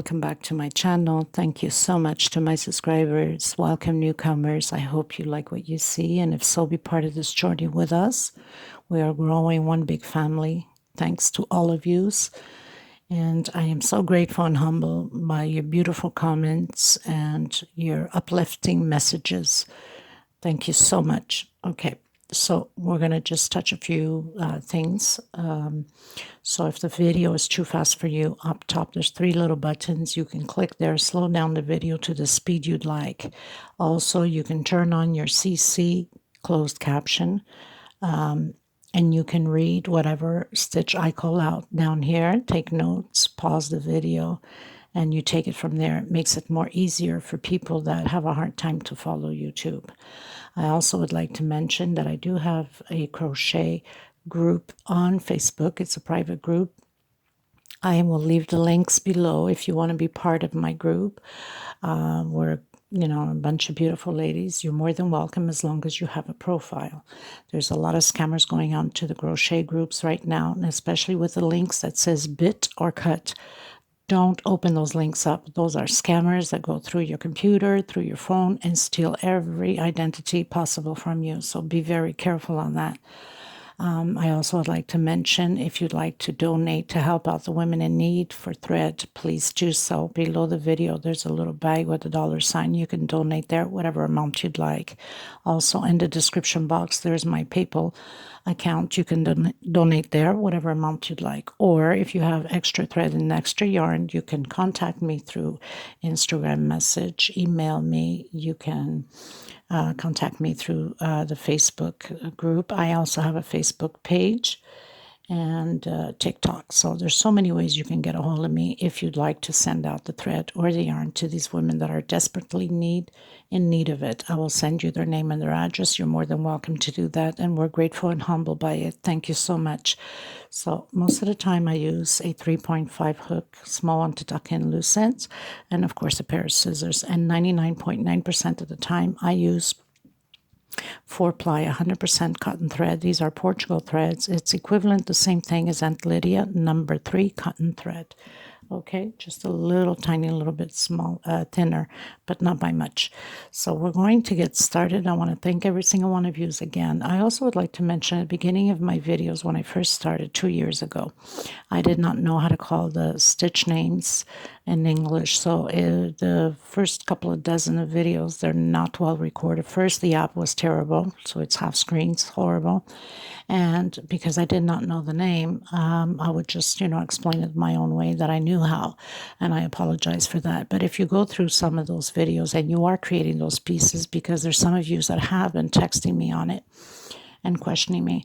welcome back to my channel. Thank you so much to my subscribers. Welcome newcomers. I hope you like what you see, and if so, be part of this journey with us. We are growing one big family. Thanks to all of yous. And I am so grateful and humbled by your beautiful comments and your uplifting messages. Thank you so much. Okay, so we're going to just touch a few things. So if the video is too fast for you, up top there's 3 little buttons. You can click there, slow down the video to the speed you'd like. Also, you can turn on your CC closed caption. And you can read whatever stitch I call out down here, take notes, pause the video, and you take it from there. It makes it more easier for people that have a hard time to follow YouTube. I also would like to mention that I do have a crochet group on Facebook. It's a private group. I will leave the links below if you want to be part of my group. We're a bunch of beautiful ladies. You're more than welcome as long as you have a profile. There's a lot of scammers going on to the crochet groups right now, and especially with the links that says bit or cut. Don't open those links up. Those are scammers that go through your computer, through your phone, and steal every identity possible from you. So be very careful on that. I also would like to mention, if you'd like to donate to help out the women in need for thread, please do so. Below the video, there's a little bag with a $sign. You can donate there, whatever amount you'd like. Also, in the description box, there's my PayPal account. You can donate there, whatever amount you'd like. Or if you have extra thread and extra yarn, you can contact me through Instagram message, email me. You can contact me through the Facebook group. I also have a Facebook page and TikTok. So there's so many ways you can get a hold of me if you'd like to send out the thread or the yarn to these women that are desperately in need of it. I will send you their name and their address. You're more than welcome to do that, and we're grateful and humbled by it. Thank you so much. So most of the time I use a 3.5 hook, small one to tuck in loose ends, and of course a pair of scissors. And 99.9% of the time I use 4-ply 100% cotton thread. These are Portugal threads. It's equivalent, the same thing as Aunt Lydia, number 3 cotton thread. Okay, just a little tiny little bit thinner, but not by much. So we're going to get started. I want to thank every single one of you again. I also would like to mention at the beginning of my videos, when I first started 2 years ago, I did not know how to call the stitch names in English. So the first couple of dozen of videos, they're not well recorded. First, the app was terrible, so it's half screens, horrible. And because I did not know the name, I would just, explain it my own way that I knew how. And I apologize for that. But if you go through some of those videos and you are creating those pieces, because there's some of you that have been texting me on it and questioning me,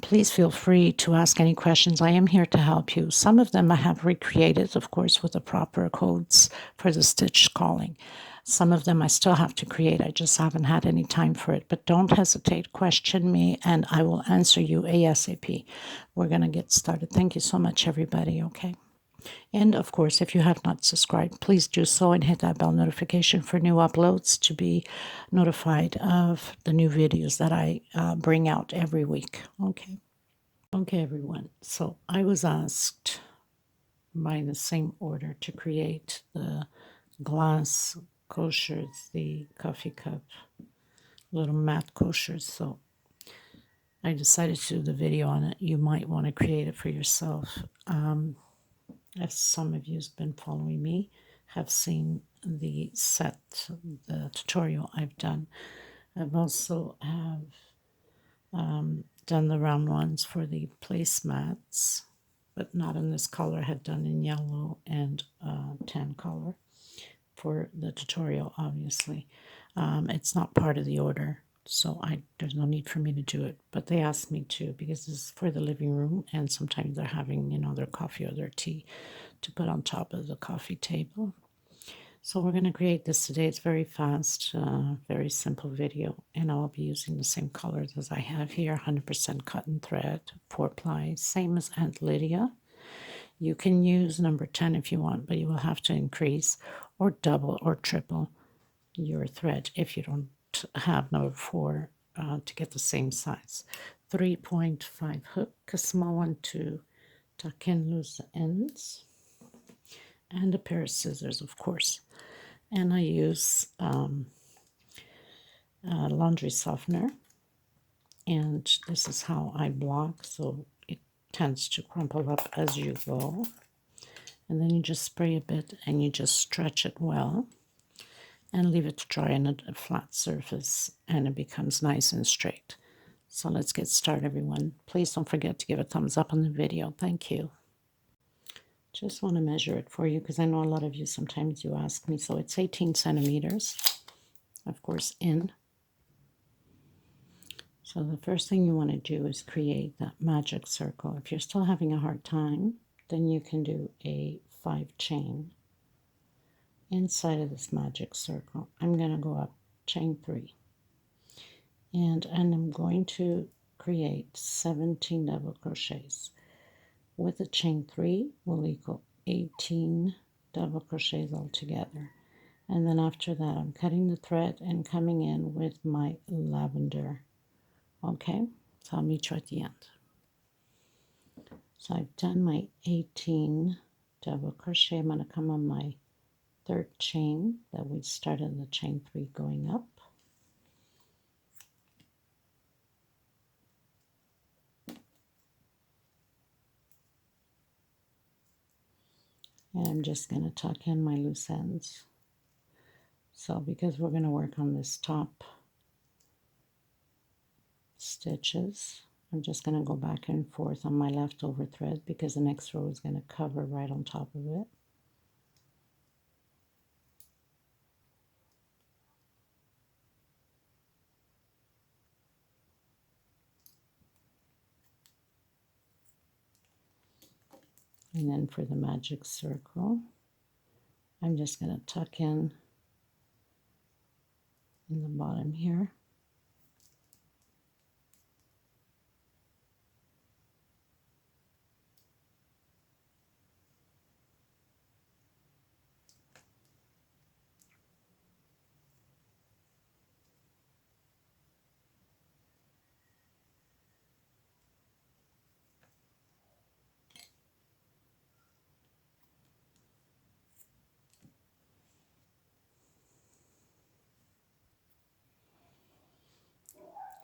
please feel free to ask any questions. I am here to help you. Some of them I have recreated, of course, with the proper codes for the stitch calling. Some of them I still have to create. I just haven't had any time for it. But don't hesitate. Question me, and I will answer you ASAP. We're going to get started. Thank you so much, everybody, okay? And, of course, if you have not subscribed, please do so and hit that bell notification for new uploads to be notified of the new videos that I bring out every week, okay? Okay, everyone. So I was asked by the same order to create the glass coasters, the coffee cup, little matte coasters. So I decided to do the video on it. You might want to create it for yourself. As some of you have been following me, have seen the tutorial I've done. I've also done the round ones for the placemats, but not in this color. I had done in yellow and tan color for the tutorial, obviously. It's not part of the order, so there's no need for me to do it. But they asked me to, because this is for the living room, and sometimes they're having, their coffee or their tea to put on top of the coffee table. So we're going to create this today. It's very fast, very simple video, and I'll be using the same colors as I have here, 100% cotton thread, 4-ply, same as Aunt Lydia. You can use number 10 if you want, but you will have to increase or double or triple your thread if you don't have number 4 to get the same size. 3.5 hook, a small one to tuck in loose ends. and a pair of scissors, of course. And I use laundry softener, and this is how I block, so it tends to crumple up as you go. And then you just spray a bit and you just stretch it well and leave it to dry on a flat surface, and it becomes nice and straight. So let's get started, everyone. Please don't forget to give a thumbs up on the video. Thank you. Just want to measure it for you because I know a lot of you sometimes you ask me. So it's 18 centimeters, of course, in. So the first thing you want to do is create that magic circle. If you're still having a hard time, then you can do a 5 chain inside of this magic circle. I'm going to go up chain 3, and I'm going to create 17 double crochets. With a chain 3 will equal 18 double crochets altogether. And then after that, I'm cutting the thread and coming in with my lavender. Okay, so I'll meet you at the end. So I've done my 18 double crochet. I'm going to come on my 3rd chain that we started the chain 3 going up. And I'm just going to tuck in my loose ends. So because we're going to work on this top stitches, I'm just going to go back and forth on my leftover thread because the next row is going to cover right on top of it. And then for the magic circle, I'm just going to tuck in the bottom here.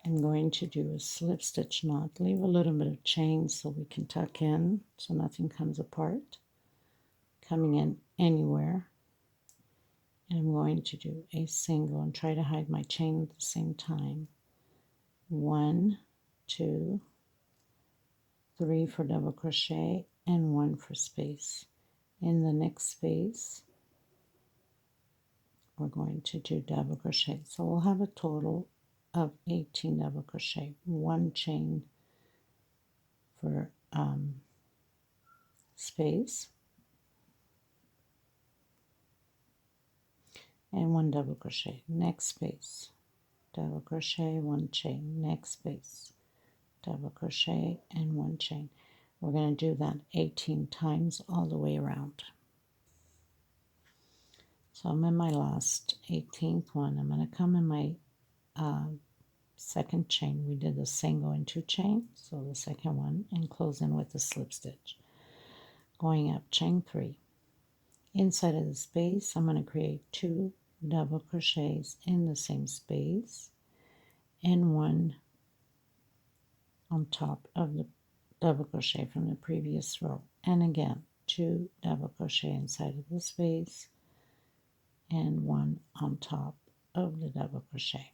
I'm going to do a slip stitch knot, leave a little bit of chain so we can tuck in so nothing comes apart, coming in anywhere. And I'm going to do a single and try to hide my chain at the same time. 1, 2, 3 for double crochet and 1 for space. In the next space, we're going to do double crochet. So we'll have a total of 18 double crochet, 1 chain for space, and 1 double crochet. Next space, double crochet, 1 chain. Next space, double crochet and 1 chain. We're going to do that 18 times all the way around. So I'm in my last 18th one. I'm going to come in my 2nd chain. We did the single and 2 chain, so the second one, and close in with the slip stitch. Going up chain 3. Inside of the space, I'm going to create 2 double crochets in the same space and 1 on top of the double crochet from the previous row. And again, 2 double crochet inside of the space and 1 on top of the double crochet.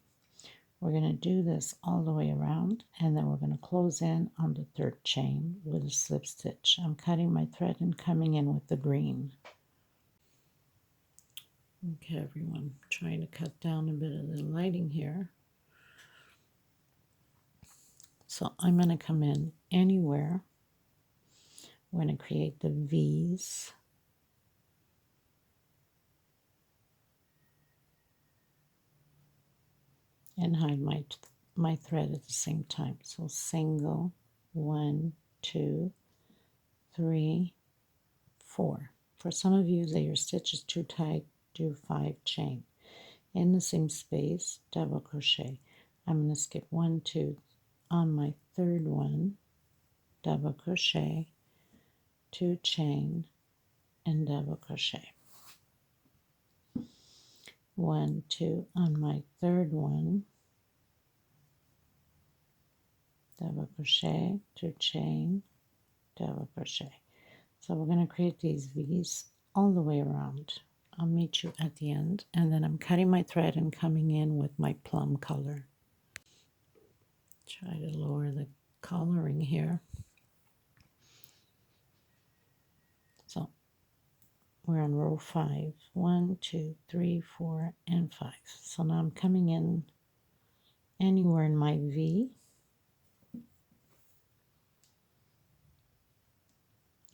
We're going to do this all the way around, and then we're going to close in on the 3rd chain with a slip stitch. I'm cutting my thread and coming in with the green. Okay, everyone, trying to cut down a bit of the lighting here. So I'm going to come in anywhere. We're going to create the V's. And hide my thread at the same time. So single, 1, 2, 3, 4. For some of you that your stitch is too tight, do 5 chain. In the same space, double crochet. I'm going to skip 1, 2 on my 3rd one, double crochet, 2 chain, and double crochet. 1, 2 on my third one, double crochet, 2 chain, double crochet. So we're going to create these V's all the way around. I'll meet you at the end, and then I'm cutting my thread and coming in with my plum color. Try to lower the coloring here. So we're on row 5. 1, 2, 3, 4, and 5. So now I'm coming in anywhere in my V,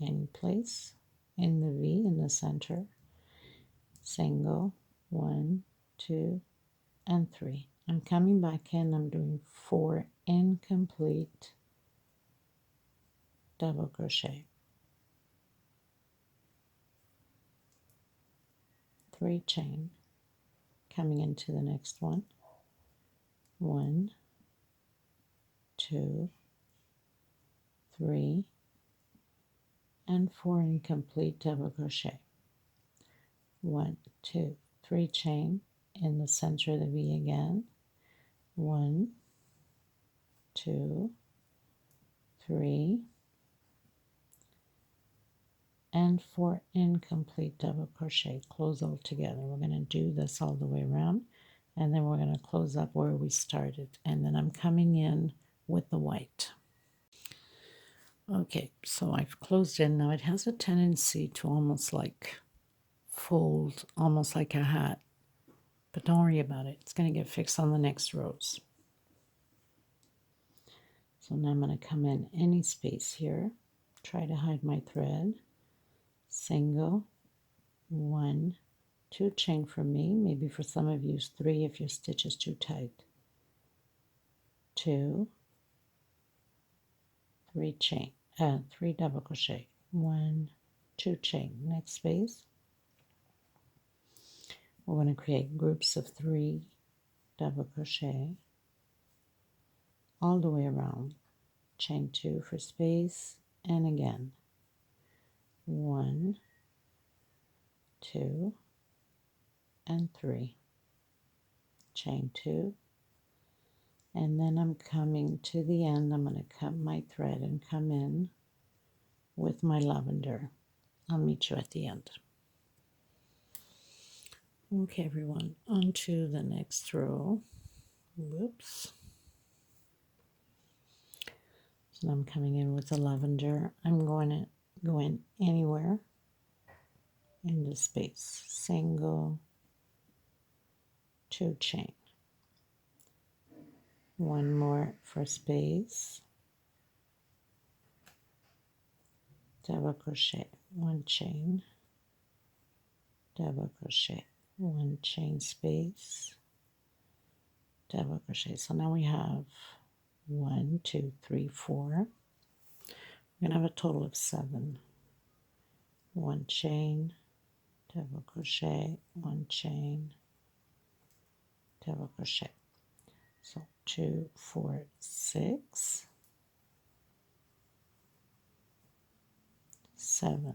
any place in the V in the center, single, 1, 2, and 3. I'm coming back in, I'm doing 4 incomplete double crochet, 3 chain, coming into the next one, 1, 2, 3, and 4 incomplete double crochet, 1, 2, 3 chain in the center of the V again, 1, 2, 3, and 4 incomplete double crochet. Close all together. We're going to do this all the way around, and then we're going to close up where we started, and then I'm coming in with the white. Okay, so I've closed in. Now it has a tendency to almost like fold, almost like a hat, but don't worry about it. It's going to get fixed on the next rows. So now I'm going to come in any space here, try to hide my thread, single, 1, 2 chain for me, maybe for some of you 3 if your stitch is too tight, 2, 3 chain, 3 double crochet, 1, 2 chain, next space. We're going to create groups of 3 double crochet all the way around, chain 2 for space, and again 1, 2, and 3, chain 2, and then I'm coming to the end. I'm going to cut my thread and come in with my lavender. I'll meet you at the end. Okay, everyone, on to the next row. Whoops. So I'm coming in with the lavender. I'm going to go in anywhere in the space. Single, 2 chain. 1 more for space. Double crochet, 1 chain. Double crochet, 1 chain space. Double crochet. So now we have 1, 2, 3, 4. We're going to have a total of 7. 1 chain, double crochet, 1 chain, double crochet. So 2, 4, 6, 7.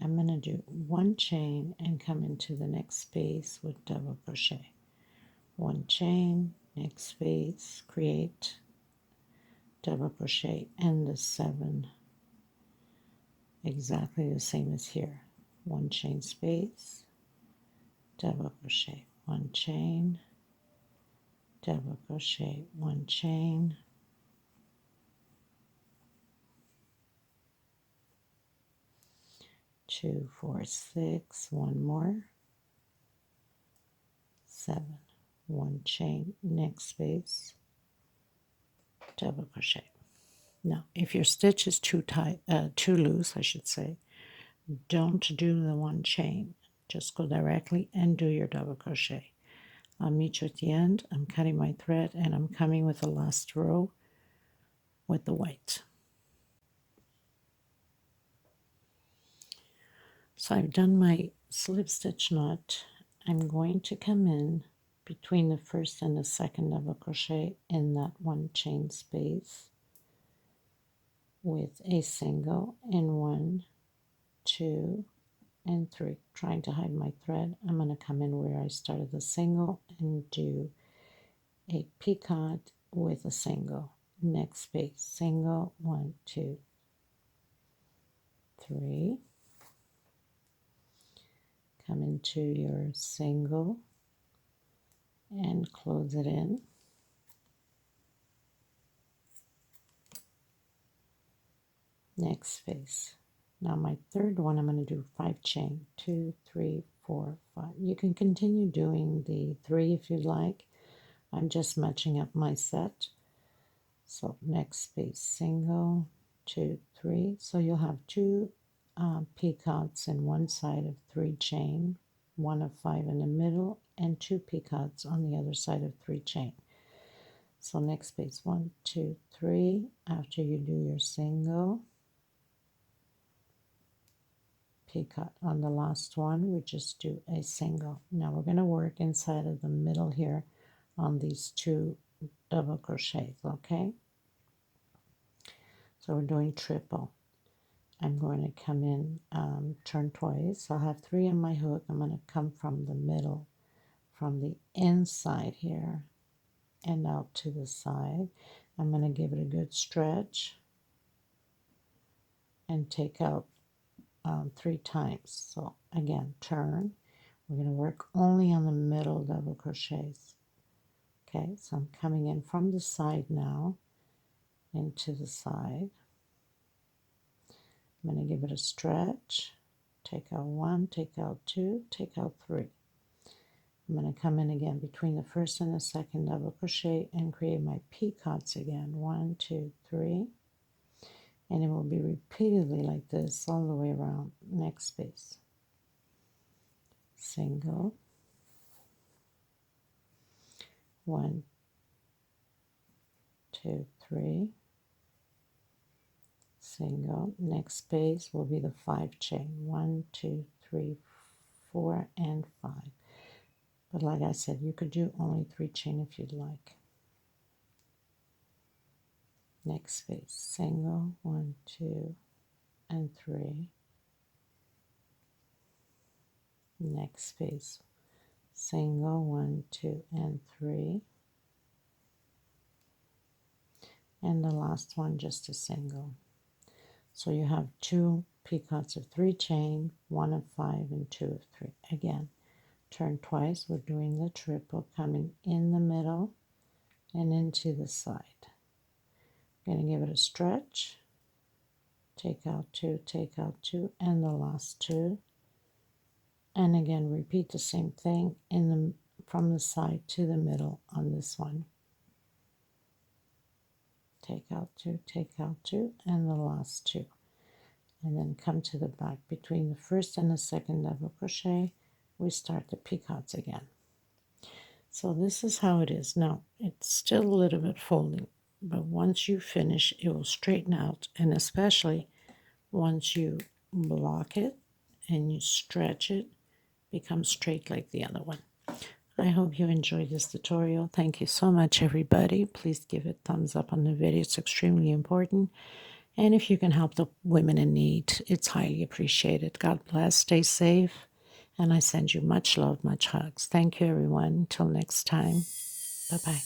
I'm going to do 1 chain and come into the next space with double crochet. 1 chain, next space, create double crochet, and the 7 exactly the same as here. 1 chain space, double crochet, 1 chain, double crochet, 1 chain, 2, 4, 6, 1 more, 7, 1 chain, next space, double crochet. Now, if your stitch is too tight, too loose, I should say, don't do the 1 chain. Just go directly and do your double crochet. I'll meet you at the end. I'm cutting my thread and I'm coming with the last row with the white. So I've done my slip stitch knot. I'm going to come in between the first and the second double crochet in that 1 chain space with a single in 1 2, and 3. Trying to hide my thread. I'm going to come in where I started the single and do a picot with a single. Next space, single, 1, 2, 3. Come into your single and close it in. Next space. Now my third one, I'm going to do 5 chain, 2, 3, 4, 5. You can continue doing the 3 if you like. I'm just matching up my set. So next space, single, 2, 3. So you'll have 2 picots in one side of 3 chain, 1 of 5 in the middle, and 2 picots on the other side of 3 chain. So next space, 1, 2, 3. After you do your single, picot on the last one, we just do a single. Now we're going to work inside of the middle here on these 2 double crochets, okay? So we're doing triple. I'm going to come in, turn twice. I'll have 3 on my hook. I'm going to come from the middle, from the inside here and out to the side. I'm going to give it a good stretch and take out 3 times. So again, turn. We're going to work only on the middle double crochets. Okay, so I'm coming in from the side now into the side. I'm going to give it a stretch, take out 1, take out 2, take out 3. I'm going to come in again between the first and the second double crochet and create my picots again. 1, 2, 3. And it will be repeatedly like this all the way around. Next space. Single. 1, 2, 3. Single. Next space will be the 5 chain. 1, 2, 3, 4, and 5. But like I said, you could do only 3 chain if you'd like. Next space, single, 1, 2, and 3. Next space, single, 1, 2, and 3. And the last one, just a single. So you have 2 picots of 3 chain, 1 of 5, and 2 of 3. Again, turn twice. We're doing the triple, coming in the middle and into the side. Going to give it a stretch, take out 2, take out 2, and the last 2. And again, repeat the same thing from the side to the middle on this one. Take out 2, take out 2, and the last 2. And then come to the back. Between the first and the second double crochet, we start the picots again. So this is how it is. Now, it's still a little bit folding, but once you finish, it will straighten out, and especially once you block it and you stretch it, becomes straight like the other one. I hope you enjoyed this tutorial. Thank you so much, everybody. Please give it a thumbs up on the video. It's extremely important. And if you can help the women in need, it's highly appreciated. God bless. Stay safe. And I send you much love, much hugs. Thank you, everyone. Until next time. Bye-bye.